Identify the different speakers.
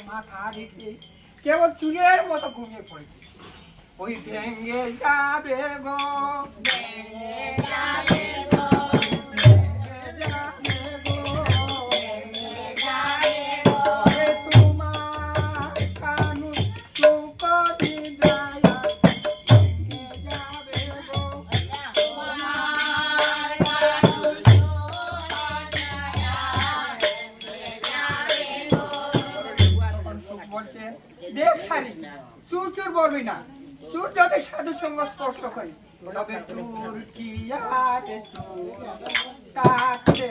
Speaker 1: মাথা রেখে কেবল চুলের মতো ঘুমিয়ে পড়েছে। ওই ভেঙে যাবে গো, ভেঙে যাবে গো, ভেঙে যাবে গো, ভেঙে যাবে গো, তোমার কানু সুখ বিদায়া ভেঙে যাবে গো, তোমার কানু সুখ বলছে দেখ শাড়ি চুর চুর বলবি না, চুর যদি সাধু সঙ্গ স্পর্শ করি তবে চুর কি আছে চুর তাকে